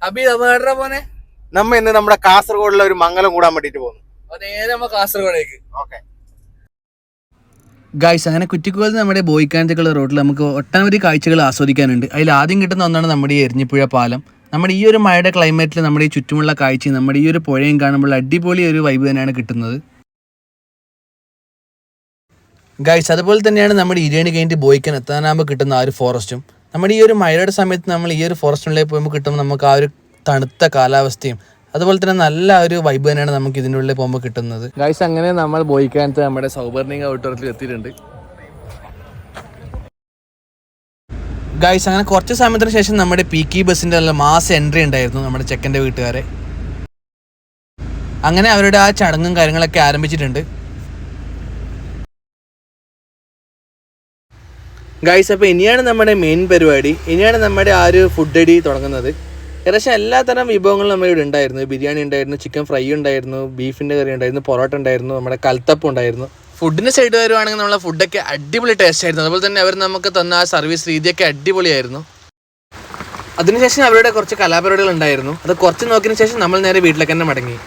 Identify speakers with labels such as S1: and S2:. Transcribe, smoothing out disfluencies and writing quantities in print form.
S1: അബി നമ്മ പോനെ
S2: നമ്മ ഇന്ന് നമ്മുടെ കാസർഗോഡിലെ ഒരു മംഗലം കൂടാൻ വേണ്ടിട്ട് പോകുന്നു.
S1: നേരെ നമ്മ കാസർഗോഡേക്ക്.
S2: ഓക്കെ
S3: ഗൈസ്, അങ്ങനെ കുറ്റിക്കോൽ നമ്മുടെ ബോയിക്കാനത്തേക്കുള്ള റോഡിൽ നമുക്ക് ഒട്ടനവധി കാഴ്ചകൾ ആസ്വദിക്കാനുണ്ട്. അതിൽ ആദ്യം കിട്ടുന്ന ഒന്നാണ് നമ്മുടെ ഈ എരിഞ്ഞിപ്പുഴ പാലം. നമ്മുടെ ഈ ഒരു മഴയുടെ ക്ലൈമറ്റിൽ നമ്മുടെ ഈ ചുറ്റുമുള്ള കാഴ്ചയും നമ്മുടെ ഈ ഒരു പുഴയും കാണുമ്പോൾ അടിപൊളി ഒരു വൈബ് തന്നെയാണ് കിട്ടുന്നത്. ഗൈസ്, അതുപോലെ തന്നെയാണ് നമ്മുടെ ഇരിയണി കഴിഞ്ഞിട്ട് ബോയിക്കാൻ എത്താനാകുമ്പോൾ കിട്ടുന്ന ആ ഒരു ഫോറസ്റ്റും. നമ്മുടെ ഈ ഒരു മഴയുടെ സമയത്ത് നമ്മൾ ഈ ഒരു ഫോറസ്റ്റിനുള്ളിൽ പോകുമ്പോൾ കിട്ടുമ്പോൾ നമുക്ക് ആ ഒരു തണുത്ത കാലാവസ്ഥയും അതുപോലെ തന്നെ നല്ല ഒരു വൈബ് തന്നെയാണ് നമുക്ക് ഇതിൻ്റെ ഉള്ളിൽ പോകുമ്പോൾ കിട്ടുന്നത്. ഗൈസ്, അങ്ങനെ നമ്മൾ ബോയിക്കാനത്ത് നമ്മുടെ സൗപർണിക ഔട്ടോറിയത്തിൽ എത്തിയിട്ടുണ്ട്. ഗൈസ്, അങ്ങനെ കുറച്ച് സമയത്തിന് ശേഷം നമ്മുടെ പീക്കി ബസ്സിൻ്റെ മാസ് എൻട്രി ഉണ്ടായിരുന്നു നമ്മുടെ ചെക്കൻ്റെ വീട്ടുകാരെ. അങ്ങനെ അവരുടെ ആ ചടങ്ങും കാര്യങ്ങളൊക്കെ ആരംഭിച്ചിട്ടുണ്ട്. ഗൈസ്, അപ്പോൾ ഇനിയാണ് നമ്മുടെ മെയിൻ പരിപാടി. ഇനിയാണ് നമ്മുടെ ആ ഒരു ഫുഡ് അടി തുടങ്ങുന്നത്. ഏകദേശം എല്ലാത്തരം വിഭവങ്ങളും നമ്മുടെ ഇവിടെ ഉണ്ടായിരുന്നു. ബിരിയാണി ഉണ്ടായിരുന്നു, ചിക്കൻ ഫ്രൈ ഉണ്ടായിരുന്നു, ബീഫിൻ്റെ കറി ഉണ്ടായിരുന്നു, പൊറോട്ട ഉണ്ടായിരുന്നു, നമ്മുടെ കൽത്തപ്പം ഉണ്ടായിരുന്നു. ഫുഡിൻ്റെ സൈഡ് വരുവാണെങ്കിൽ നമ്മളെ ഫുഡൊക്കെ അടിപൊളി ടേസ്റ്റ് ആയിരുന്നു. അതുപോലെ തന്നെ അവർ നമുക്ക് തന്ന ആ സർവീസ് രീതിയൊക്കെ അടിപൊളിയായിരുന്നു. അതിനുശേഷം അവരുടെ കുറച്ച് കലാപരിപാടികൾ ഉണ്ടായിരുന്നു. അത് കുറച്ച് നോക്കിയതിന് ശേഷം നമ്മൾ നേരെ വീട്ടിലേക്ക് തന്നെ മടങ്ങി.